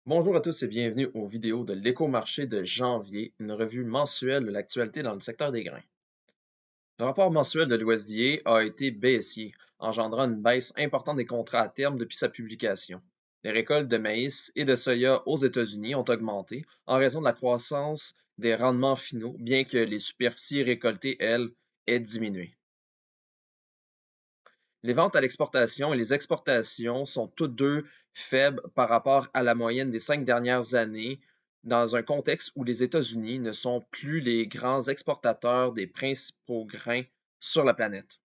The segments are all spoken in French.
Bonjour à tous et bienvenue aux vidéos de l'Écomarché de janvier, une revue mensuelle de l'actualité dans le secteur des grains. Le rapport mensuel de l'USDA a été baissier, engendrant une baisse importante des contrats à terme depuis sa publication. Les récoltes de maïs et de soya aux États-Unis ont augmenté en raison de la croissance des rendements finaux, bien que les superficies récoltées, elles, aient diminué. Les ventes à l'exportation et les exportations sont toutes deux faibles par rapport à la moyenne des 5 dernières années, dans un contexte où les États-Unis ne sont plus les grands exportateurs des principaux grains sur la planète.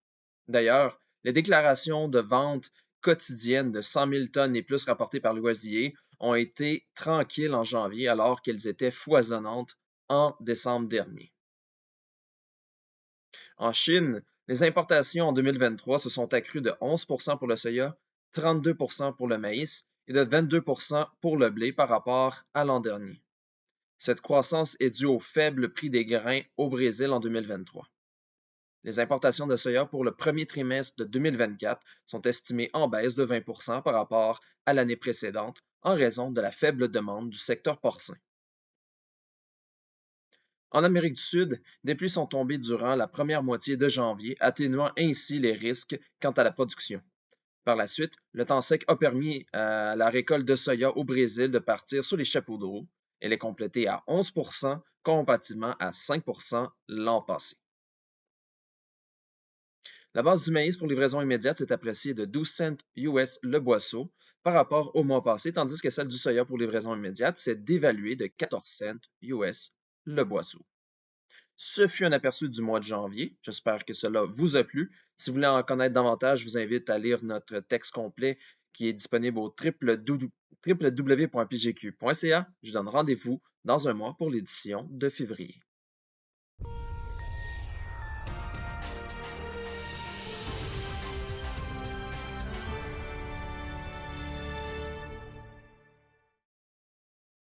D'ailleurs, les déclarations de vente quotidiennes de 100 000 tonnes et plus rapportées par l'USDA ont été tranquilles en janvier alors qu'elles étaient foisonnantes en décembre dernier. En Chine, les importations en 2023 se sont accrues de 11 pour le soya, 32 pour le maïs et de 22 pour le blé par rapport à l'an dernier. Cette croissance est due au faible prix des grains au Brésil en 2023. Les importations de soya pour le premier trimestre de 2024 sont estimées en baisse de 20 par rapport à l'année précédente en raison de la faible demande du secteur porcin. En Amérique du Sud, des pluies sont tombées durant la première moitié de janvier, atténuant ainsi les risques quant à la production. Par la suite, le temps sec a permis à la récolte de soya au Brésil de partir sur les chapeaux de roue. Elle est complétée à 11 comparativement à 5 l'an passé. La base du maïs pour livraison immédiate s'est appréciée de 12 cents US le boisseau par rapport au mois passé, tandis que celle du soya pour livraison immédiate s'est dévaluée de 14 cents US le boisseau. Ce fut un aperçu du mois de janvier. J'espère que cela vous a plu. Si vous voulez en connaître davantage, je vous invite à lire notre texte complet qui est disponible au www.pgq.ca. Je donne rendez-vous dans un mois pour l'édition de février.